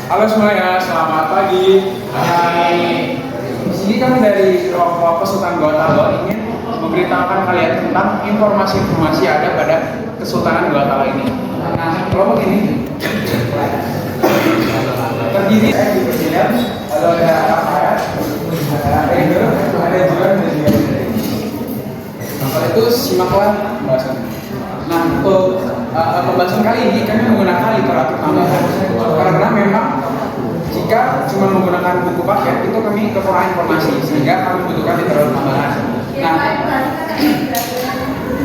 Halo semuanya, selamat pagi. Hai. Di sini kami dari kelompok Kesultanan Goa Talo ingin memberitahukan kalian tentang informasi-informasi yang ada pada Kesultanan Goa Talo ini. Nah, kelompok ini terdiri dari presiden, lalu ada Rafael, ada Ego, ada Juan, dan juga Kalau itu simaklah pembahasan. Nah, untuk pembahasan kali ini kami menggunakan literatur tambahan karena memang jika cuma menggunakan buku paket itu kami kekurangan informasi sehingga kami membutuhkan literatur tambahan.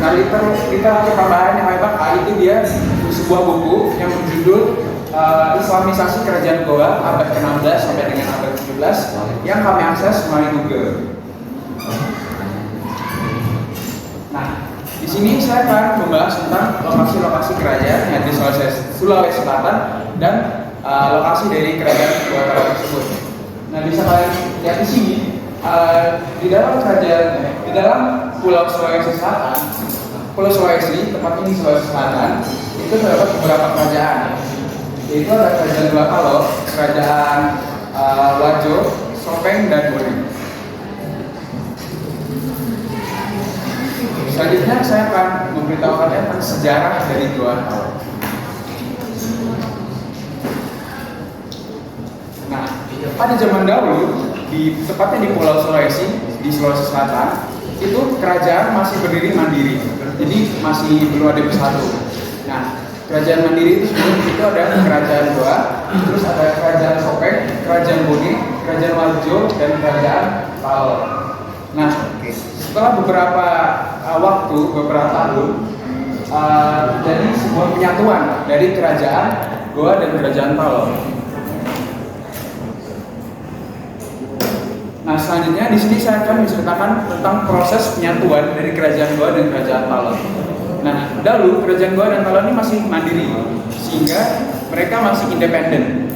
Nah, literatur tambahan yang kami pakai itu dia sebuah buku yang berjudul Islamisasi Kerajaan Goa abad ke-16 sampai dengan abad ke-17 yang kami akses melalui Google. Nah, di sini saya akan membahas tentang lokasi-lokasi kerajaan yang di Sulawesi Selatan dan lokasi dari kerajaan Goa Talo tersebut. Nah, bisa kalian lihat di sini di dalam Pulau Sulawesi Selatan, Pulau Sulawesi, tempat ini Sulawesi Selatan, itu terdapat beberapa kerajaan. Yaitu ada kerajaan Goa Talo, kerajaan Wajo, Sopeng, dan Bone. Selanjutnya saya akan memberitahu kalian tentang sejarah dari Goa Talo. Nah, pada zaman dahulu, tepatnya di Pulau Sulawesi, di Sulawesi Selatan, itu kerajaan masih berdiri mandiri, jadi masih belum ada bersatu. Nah, kerajaan mandiri itu sebelum itu ada kerajaan Goa, terus ada kerajaan Sopeng, kerajaan Bone, kerajaan Wajo, dan kerajaan Talo. Nah, setelah beberapa waktu, beberapa tahun, jadi sebuah penyatuan dari kerajaan Goa dan kerajaan Talo. Nah, selanjutnya di sini saya akan menceritakan tentang proses penyatuan dari kerajaan Goa dan kerajaan Talo. Nah, dahulu kerajaan Goa dan Talo ini masih mandiri, sehingga mereka masih independen.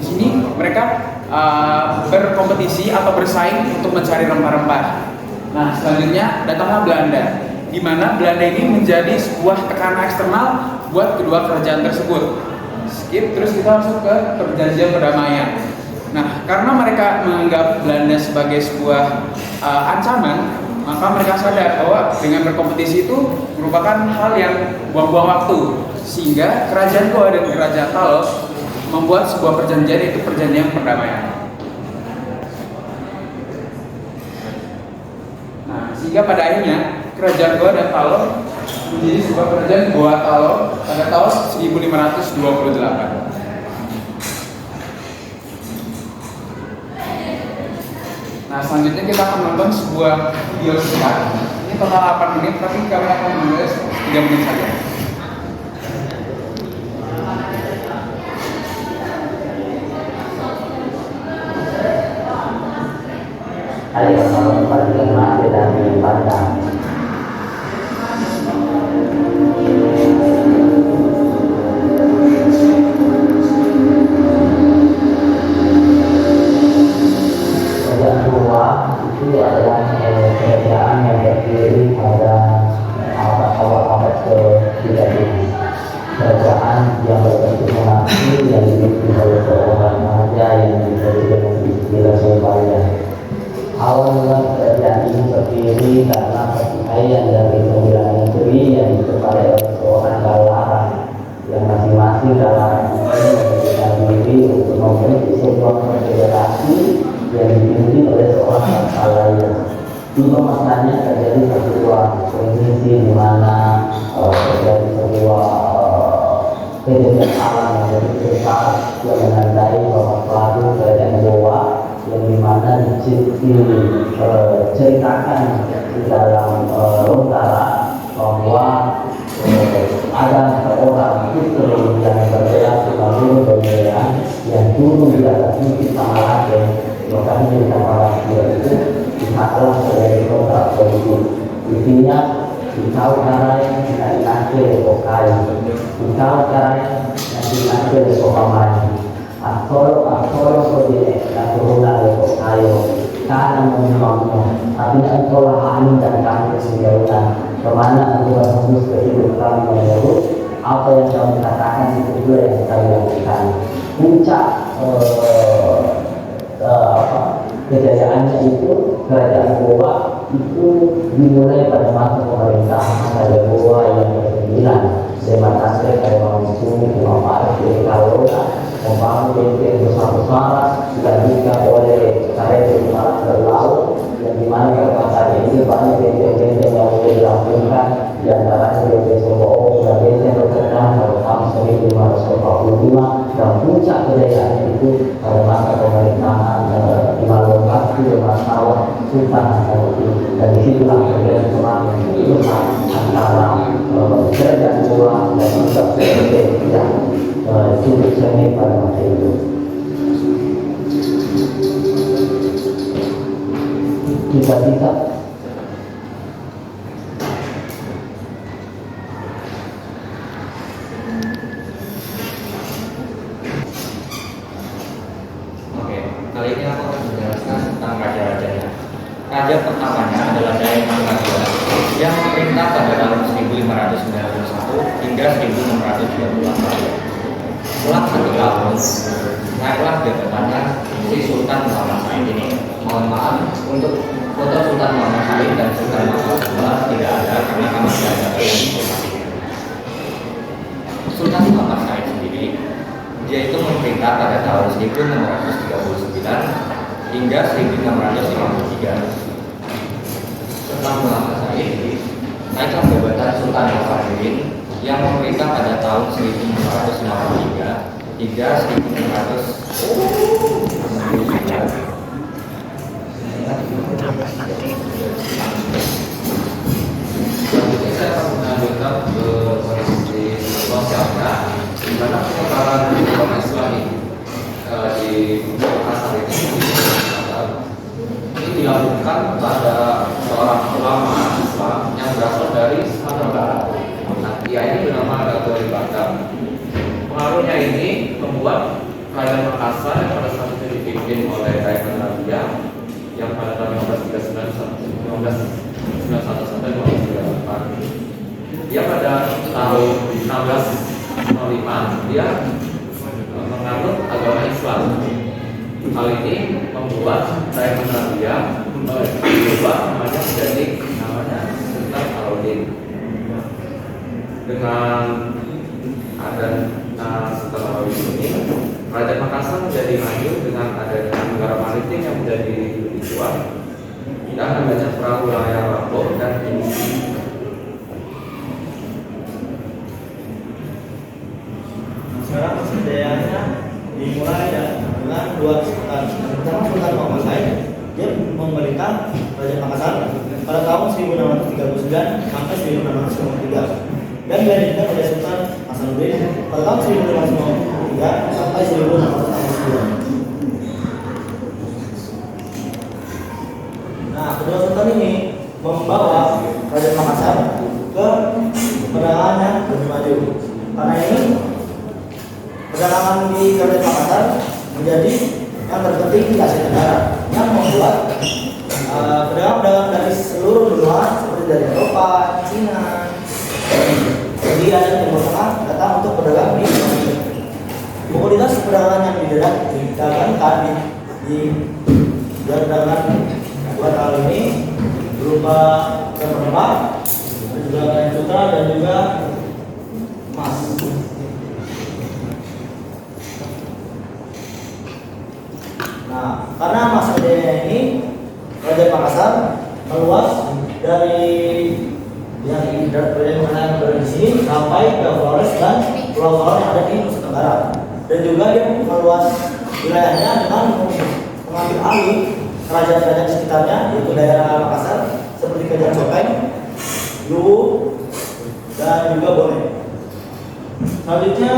Di sini mereka berkompetisi atau bersaing untuk mencari rempah-rempah. Nah, selanjutnya datanglah Belanda, di mana Belanda ini menjadi sebuah tekanan eksternal buat kedua kerajaan tersebut. Skip, terus kita masuk ke perjanjian perdamaian. Nah, karena mereka menganggap Belanda sebagai sebuah ancaman, maka mereka sadar bahwa dengan berkompetisi itu merupakan hal yang buang-buang waktu, sehingga kerajaan Goa dan kerajaan Talo membuat sebuah perjanjian, yaitu perjanjian perdamaian. Nah, sehingga pada akhirnya kerajaan Goa dan Talo menjadi sebuah kerajaan Goa Talo pada tahun 1528. Nah, selanjutnya kita akan menonton sebuah video singkat. Ini total 8 menit, tapi kami akan menulis 3 menit saja. Ayo tempat lima dan dipandang. Yang kedua itu adalah kerajaan yang berdiri pada awal-awal ke-13. Kerajaan yang berbentuk monarki yang dipimpin oleh seorang raja yang diberi dengan istilah Surabaya. Awal mula kerajaan ini berdiri karena pertikaian dari 9 negeri yang dikepalai oleh seorang galaran yang masing-masing galaran ini memberikan diri untuk memiliki sebuah konfederasi yang dipimpin oleh seorang bangsa lain. Dulu masanya terjadi sebuah kondisi di mana terjadi sebuah kejadian alam yang begitu besar yang menandai bahwa suatu kerajaan Goa yang dimana diceritakan di dalam Lontara bahwa ada seorang putri yang bergerak sebagai Bendera yang dulu di atas bukit Samaraga, lokasi di Samaraga itu dihatlah sebagai kota politik. Intinya di utara yang dinanti Kokai, di utara yang dinanti Kokamai. Aktor sebagai keturunan dari Kayo, karena membangun, tapi engkau lah angin dan kami kesenjauhan, kemana engkau berhembus ke hidup kami menurut apa yang kami katakan itu juga yang kami lakukan. puncak kejayaannya itu kerajaan Goa itu dimulai pada masa pemerintahan Raja Goa yang ke-9 Dematase Kalimantan Imam Arif dari Kalora membangun benteng besar-besaran dilanjutkan oleh Karya Malang dari Laut yang dimana kekuasaan ini banyak benteng-benteng yang boleh dirampungkan di antaranya benteng Solo dan benteng terkenal pada tahun 1545 dan puncak kejayaannya itu pada masa pemerintahan Imam Lokasi dengan Sawah Sultan Hasanuddin dan disitulah terjadi perang itu antara kerajaan Goa dan juga benteng yang cukup sengit pada masa itu. Kita kali ini aku akan menjelaskan tentang raja-rajanya. Raja pertamanya adalah Daeng Raja yang memerintah pada tahun 1591 hingga 1638. Setelah 1 tahun, naiklah jabatannya si Sultan Muhammad Said ini. Mohon maaf untuk foto Sultan Muhammad Said dan Sultan Muhammad II tidak ada karena kami tidak ada informasinya. Sultan Muhammad Said sendiri, dia itu memerintah pada tahun 1639 hingga 1653. Setelah Muhammad Said naiklah jabatan Sultan Muhammad yang memerintah pada tahun 1653 hingga 1699. Selanjutnya saya akan melanjutkan ke kondisi sosialnya, di mana penyebaran agama Islam di Makassar ini dilakukan pada seorang ulama Islam yang berasal dari Sumatera Barat. Nah, dia ini bernama Dato' Batam. Pengaruhnya ini membuat kerajaan Makassar yang pada saat itu dipimpin oleh Daeng Raja yang pada tahun 1591 sampai 1538. Dia pada tahun 1605 dia menganut agama Islam. Hal ini membuat Daeng Raja berubah namanya menjadi namanya Sultan Alauddin. Dengan adanya Sultan Alauddin ini, Kerajaan Makassar menjadi maju dengan adanya negara maritim yang menjadi lebih kuat dan adanya perahu layar Lampung dan sekarang kejayaannya dimulai dengan 2 sultan. Pertama Sultan Muhammad Said, dia memerintah Kerajaan Makassar pada tahun 1639 sampai 1653. Dan dilanjutkan oleh Sultan Hasanuddin pada tahun 1553 sampai 1662. Nah, kedua sultan ini membawa Kerajaan Makassar ke perdagangan yang lebih maju. Karena ini perdagangan di Kerajaan Makassar menjadi yang terpenting di Asia Tenggara, yang membuat pedagang-pedagang dari seluruh dunia seperti dari Eropa, Cina, India dan Timur Tengah datang untuk berdagang di Indonesia. Komoditas perdagangan yang didagangkan di perdagangan buat hal ini berupa tembaga, juga kain sutra dan juga emas. Nah, karena emas adanya ini, Kerajaan Makassar meluas dari yang berada di sini sampai ke Flores dan pulau-pulau yang ada di Nusa Tenggara, dan juga dia meluas wilayahnya dengan mengambil alih kerajaan-kerajaan sekitarnya, yaitu daerah Makassar seperti Kerajaan Sopeng, Luwu, dan juga Bone. Selanjutnya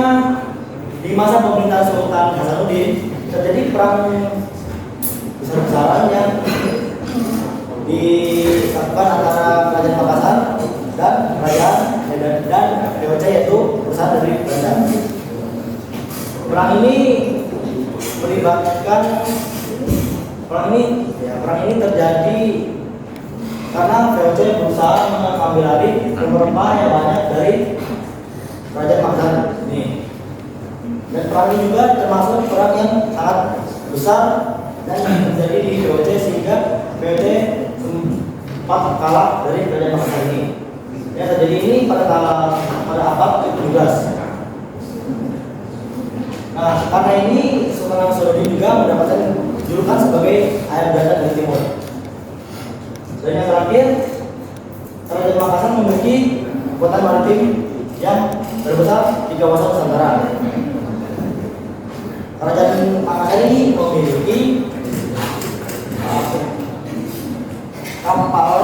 di masa pemerintahan Sultan Hasanuddin terjadi perang besar-besaran yang dilakukan antara Kerajaan Makassar dan Kerajaan dan VOC, yaitu perusahaan dari Belanda. Perang ini melibatkan perang ini terjadi karena VOC berusaha mengambil alih rempah yang banyak dari Kerajaan Makassar ini. Dan perang ini juga termasuk perang yang sangat besar dan terjadi di VOC sehingga VOC sempat kalah dari kerajaan Makassar ini. Yang terjadi ini pada abad ke-17. Nah, karena ini Sultan Saudi juga mendapatkan julukan sebagai air datar dari timur. Dan yang terakhir, Kerajaan Makassar memiliki kekuatan maritim yang terbesar di kawasan Nusantara. Kerajaan Makassar ini memiliki kapal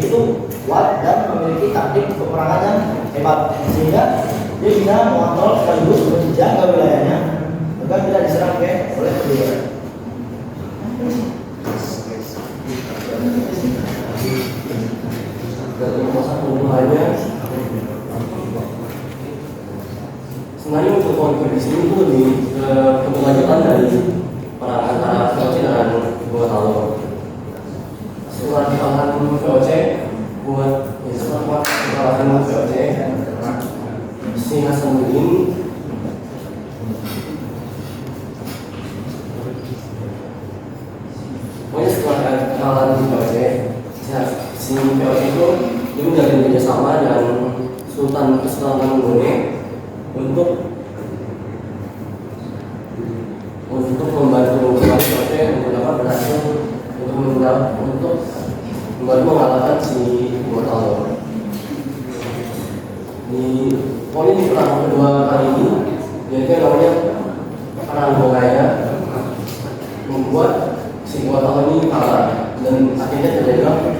itu kuat dan memiliki taktik peperangan yang hebat sehingga dia bisa mengontrol sekaligus menjaga wilayahnya agar tidak diserang oleh kedua. Dari masa pembunuhannya sebenarnya untuk konflik di sini itu lebih keberlanjutan dari perang antara VOC dan Gorontalo. Setelah dikalahkan VOC si Hasanuddin pokoknya setelah kenalan VOC si VOC itu dia menjalin kerjasama dengan Sultan Brunei untuk membantu kembali VOC untuk dapat berhasil untuk kembali mengalahkan si Gorontalo. Pokoknya di perang kedua kali ini yaitu namanya perang Bongaya membuat si Gorontalo ini kalah dan akhirnya terjadilah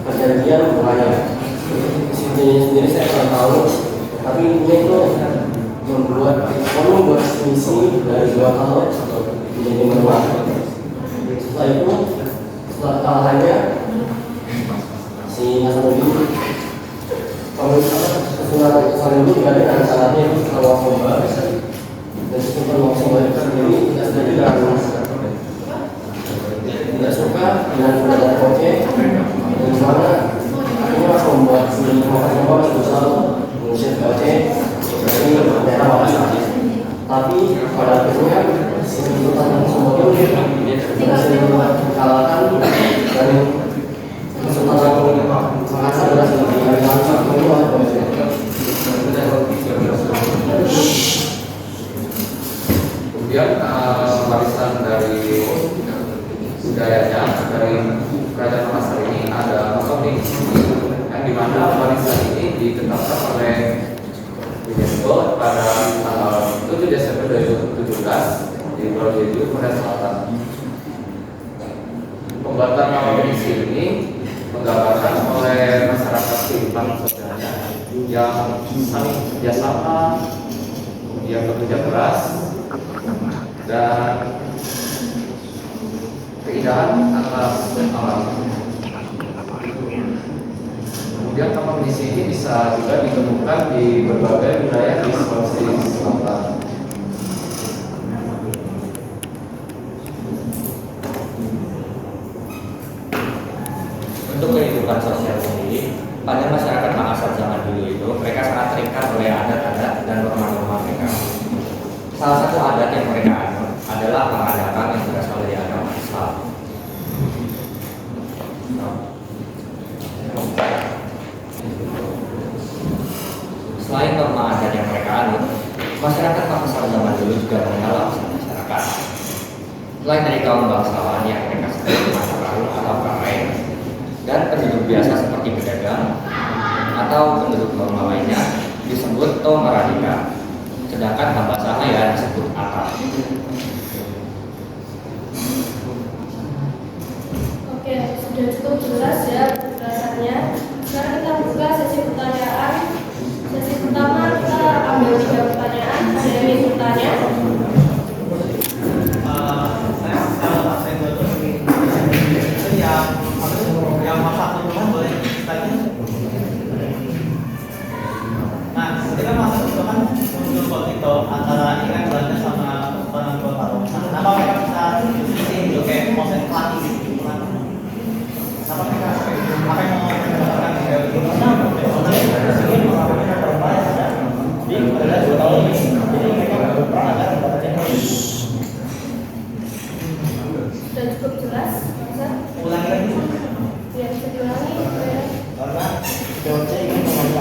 perjanjian Bongaya. Perjanjian sendiri saya kurang tahu, tapi intinya itu membuat misi dari Gorontalo menjadi menang. Setelah itu, setelah kalahannya si Hasanuddin Sultan itu berada dengan syaratnya itu setelah Wangsoba dan Sultan Wangsoba itu sendiri tidak suka dengan keberadaan VOC dan mana akhirnya masih membuat si Wangsoba berusaha mengusir VOC dari daerah Makassar. Tapi pada akhirnya si Sultan Wangsoba itu berhasil dikalahkan dan Sultan Makassar berhasil dikalahkan oleh VOC. Kemudian warisan dari budayanya dari Kerajaan Makassar ini ada Masoni, yang dimana warisan ini ditetapkan oleh UNESCO pada tanggal 7 Desember 2017 di Pulau Jeju, Korea Selatan. Pembuatan nama edisi ini menggambarkan oleh masyarakat kehidupan sosialnya yang saling kerjasama, yang bekerja keras, dan keindahan atas alam. Kemudian taman misi ini bisa juga ditemukan di berbagai wilayah di Sulawesi Selatan. Untuk kehidupan sosial sendiri, pada masyarakat Makassar zaman dulu itu mereka sangat terikat oleh adat-adat dan norma-norma mereka. Salah satu adat yang mereka anut adalah pengadakan yang berasal dari agama Islam. Selain norma adat yang mereka anut, masyarakat Makassar zaman dulu juga mengenal lapisan masyarakat. Selain dari kaum bangsawan yang mereka sebut Masakan atau Karai, dan penduduk biasa seperti pedagang atau penduduk normal lainnya disebut Tomaradika, sedangkan hamba sahaya disebut Atap. Oke, sudah cukup jelas ya penjelasannya. Sekarang kita buka sesi pertanyaan. Sesi pertama kita ambil 3 pertanyaan. Ada yang ingin bertanya? Yang masak minuman boleh tanya. Nah, ketika masak itu kan muncul konflik antara ikan Belanda sama orang Gorontalo. Nah, kenapa mereka bisa diskusi gitu kayak proses pelatih gitu?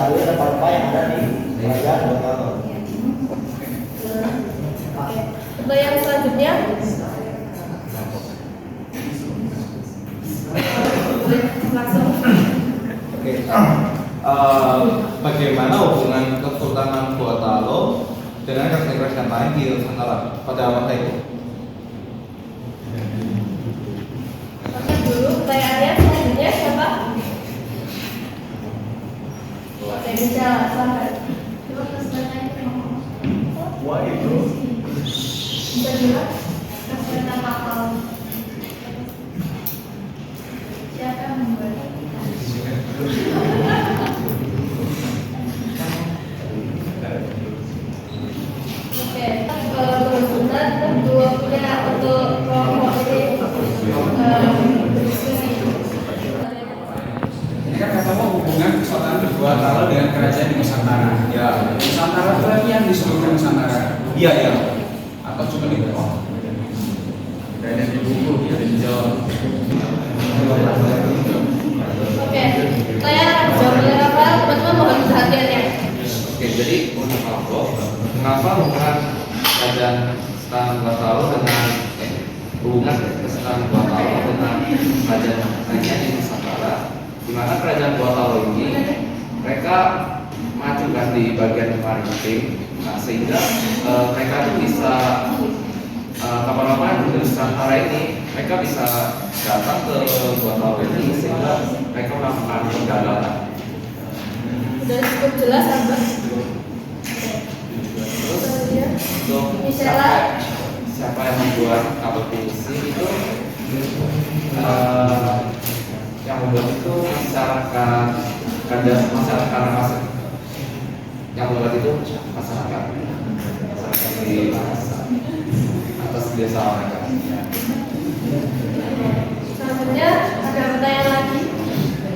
mengetahui rempah-rempah yang ada di kerajaan Gorontalo. Oke. Untuk yang selanjutnya, langsung. Oke. Bagaimana hubungan Kesultanan Gorontalo dengan kerajaan lain di Nusantara pada masa itu? Oke, dulu pertanyaannya selanjutnya siapa? Oke, bisa sampai. Wah itu. Bisa juga kasih nama kapal. Siapa yang membuat? Oke, kebetulan kedua punya untuk kelompok ini diskusi. Ini kan katamu hubungan Kesultanan Gorontalo dengan kerajaan di Nusantara. Ya, Nusantara itu lagi yang disebutkan Nusantara. Iya, iya. Atau cuma di bawah. Dan di buku ya di Jawa. Oke, saya akan jawab oleh Rafael, teman-teman mohon perhatiannya. Oke, jadi untuk mengapa hubungan kerajaan Sultan Gorontalo dengan hubungan Kesultanan Gorontalo dengan kerajaan lainnya di Nusantara, di mana kerajaan Gorontalo ini mereka maju kan di bagian maritim, nah sehingga mereka itu bisa kapan-kapan di Nusantara ini mereka bisa datang ke Gorontalo ini sehingga mereka melakukan perdagangan. Sudah cukup jelas, Abah? Untuk Misalnya, siapa yang membuat kabel puisi itu yang membuat itu masyarakat masyarakat yang membuat itu masyarakat di atas desa mereka. selanjutnya ada pertanyaan lagi.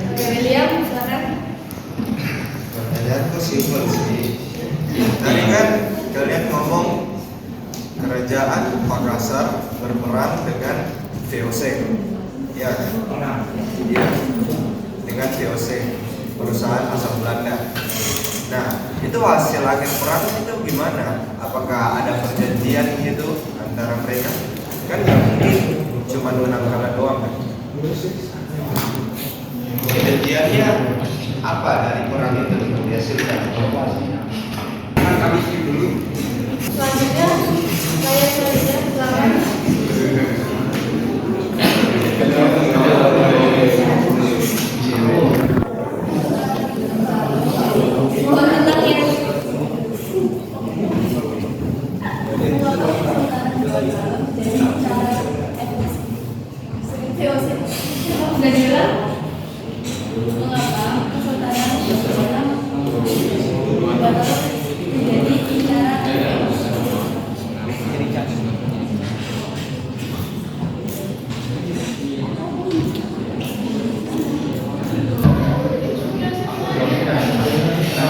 Oke, William, silakan. Pertanyaan tuh simpel sih. Tadi kan kalian ngomong kerajaan Makassar berperang dengan VOC, ya kan? Iya, dengan VOC, perusahaan asal Belanda. Nah, itu hasil akhir perang itu gimana? Apakah ada perjanjian gitu antara mereka? Kan nggak mungkin cuma menang kalah doang kan? Perjanjiannya apa dari perang itu yang dihasilkan? Kami skip dulu. Selanjutnya, saya selanjutnya silakan. Mohon tenang ya. Sudah diulang? Mengapa Kesultanan Gorontalo menjadi bicara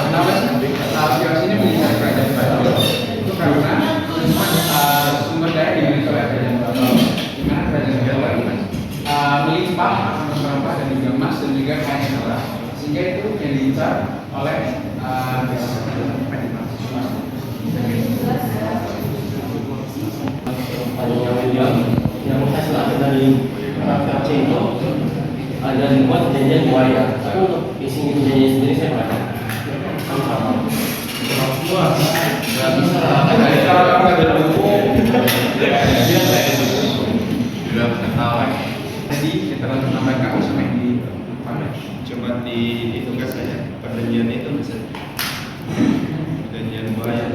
Kenapa sih ini mengincar kerajaan Batak? Itu karena sumber daya dimiliki oleh kerajaan Batak. Di mana kerajaan Batak melimpah akan rempah dan juga emas dan juga kain merah, sehingga itu yang diincar oleh yang hasil akhir dari perang VOC itu ada dibuat perjanjian buaya. Tapi untuk isi perjanjian sendiri saya baca. Nggak bisa. Kalau ada buku, dia sudah ketahuan. Jadi kita langsung sampaikan sama yang di panel. Cuma di itu kan saja perjanjian itu bisa perjanjian buaya.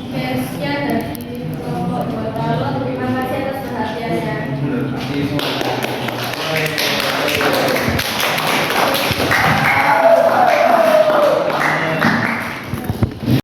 Oke, sekian dari kelompok Gorontalo. Terima kasih atas perhatiannya. Terima kasih.